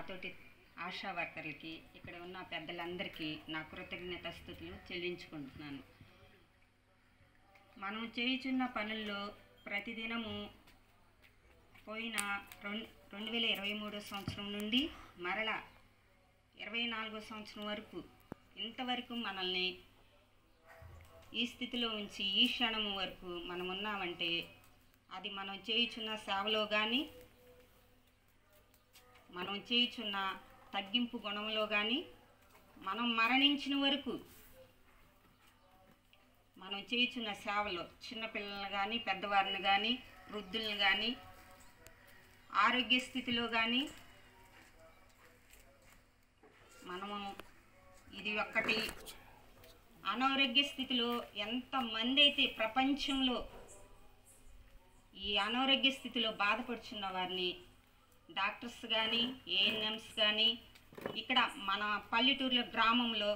నాతోటి ఆశా వర్కర్లకి ఇక్కడ ఉన్న పెద్దలందరికీ నా కృతజ్ఞతాస్తుతులు చెల్లించుకుంటున్నాను. మనం చేయుచున్న పనుల్లో ప్రతిదినము పోయిన 2023 సంవత్సరం నుండి మరలా 24వ సంవత్సరం వరకు ఇంతవరకు మనల్ని ఈ స్థితిలో ఉంచి ఈ క్షణం వరకు మనం ఉన్నామంటే అది మనం చేయుచున్న సేవలో కానీ మనం చేయుచున్న తగ్గింపు గుణంలో కానీ మనం మరణించిన వరకు మనం చేయుచున్న సేవలో చిన్నపిల్లలను కానీ పెద్దవారిని కానీ వృద్ధులను కానీ ఆరోగ్య స్థితిలో కానీ మనము ఇది ఒక్కటి అనారోగ్య స్థితిలో ఎంతమంది అయితే ప్రపంచంలో ఈ అనారోగ్య స్థితిలో బాధపడుచున్న వారిని డాక్టర్స్ కానీ ఏఎన్ఎంస్ కానీ ఇక్కడ మన పల్లెటూరులో గ్రామంలో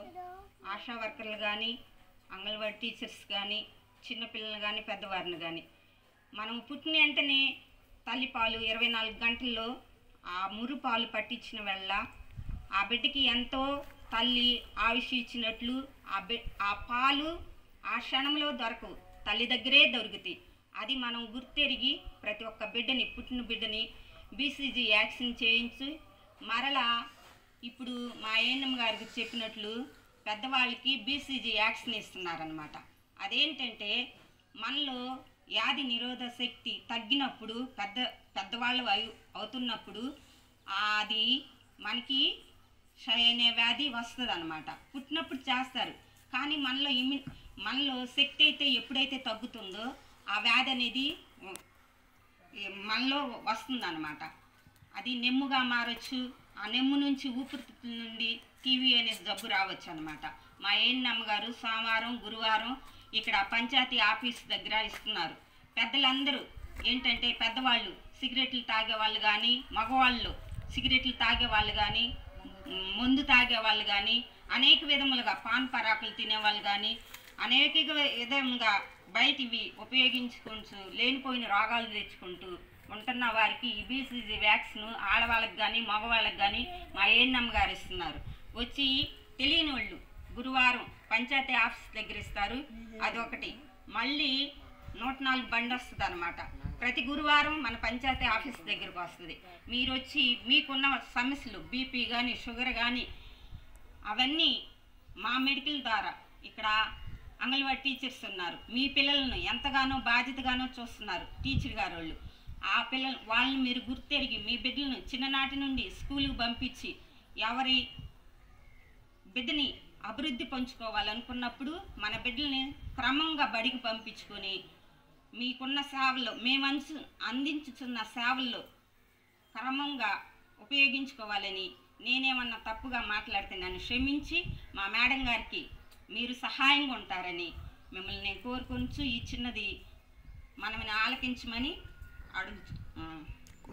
ఆశా వర్కర్లు కానీ అంగన్వాడీ టీచర్స్ కానీ చిన్నపిల్లలు కానీ పెద్దవారిని కానీ మనం పుట్టిన వెంటనే తల్లిపాలు 24 గంటల్లో ఆ మురుపాలు పట్టించిన వేళ ఆ బిడ్డకి ఎంతో తల్లి ఆయుష్ ఇచ్చినట్లు ఆ పాలు ఆ క్షణంలో దొరకవు, తల్లి దగ్గరే దొరుకుతాయి. అది మనం గుర్తెరిగి ప్రతి ఒక్క బిడ్డని పుట్టిన బిడ్డని బీసీజీ వ్యాక్సిన్ చేయించి మరలా ఇప్పుడు మా ఏఎన్ఎం గారికి చెప్పినట్లు పెద్దవాళ్ళకి బీసీజీ వ్యాక్సిన్ ఇస్తున్నారనమాట. అదేంటంటే మనలో వ్యాధి నిరోధక శక్తి తగ్గినప్పుడు పెద్దవాళ్ళు అవుతున్నప్పుడు అది మనకి అనే వ్యాధి వస్తుంది అనమాట. పుట్టినప్పుడు చేస్తారు కానీ మనలో శక్తి అయితే ఎప్పుడైతే తగ్గుతుందో ఆ వ్యాధి అనేది మనలో వస్తుందన్నమాట. అది నెమ్ముగా మారచ్చు, ఆ నెమ్ము నుంచి ఊపిరితిత్తుల నుండి టీవీ అనే జబ్బు రావచ్చు అనమాట. మా ఏఎన్ఎం గారు సోమవారం గురువారం ఇక్కడ పంచాయతీ ఆఫీస్ దగ్గర ఇస్తున్నారు. పెద్దలందరూ ఏంటంటే పెద్దవాళ్ళు సిగరెట్లు తాగే వాళ్ళు కానీ మగవాళ్ళు సిగరెట్లు తాగే వాళ్ళు కానీ మందు తాగే వాళ్ళు కానీ అనేక విధములుగా పాన్ పరాకులు తినేవాళ్ళు కానీ అనేక విధంగా బయటివి ఉపయోగించుకుంటూ లేనిపోయిన రోగాలు తెచ్చుకుంటూ ఉంటున్న వారికి ఈ బీసీజీ వ్యాక్సిన్ ఆడవాళ్ళకి కానీ మగవాళ్ళకి కానీ మా ఏఎన్ఎం గారు ఇస్తున్నారు. వచ్చి తెలియని వాళ్ళు గురువారం పంచాయతీ ఆఫీస్ దగ్గర ఇస్తారు. అదొకటి. మళ్ళీ 104 బండి వస్తుంది అనమాట. ప్రతి గురువారం మన పంచాయతీ ఆఫీస్ దగ్గరకు వస్తుంది. మీరు వచ్చి మీకున్న సమస్యలు బీపీ కానీ షుగర్ కానీ అవన్నీ మా మెడికల్ ద్వారా ఇక్కడ అంగన్వాడీ టీచర్స్ ఉన్నారు. మీ పిల్లలను ఎంతగానో బాధ్యతగానో చూస్తున్నారు టీచర్ గారు వాళ్ళు. ఆ వాళ్ళని మీరు గుర్తెరిగి మీ బిడ్డలను చిన్ననాటి నుండి స్కూల్కి పంపించి ఎవరి బిడ్డని అభివృద్ధి పంచుకోవాలనుకున్నప్పుడు మన బిడ్డల్ని క్రమంగా బడికి పంపించుకొని మీకున్న సేవల్లో మేము అందించుతున్న సేవల్లో క్రమంగా ఉపయోగించుకోవాలని నేనేమన్నా తప్పుగా మాట్లాడితే నన్ను క్షమించి మా మేడం గారికి మీరు సహాయంగా ఉంటారని మిమ్మల్ని నేను కోరుకొంచు ఈ చిన్నది మనల్ని ఆలకించమని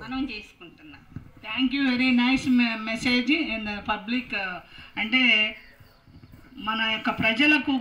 మనం చేసుకుంటున్నాం. Thank you. Very nice message in the public. అంటే మన యొక్క ప్రజలకు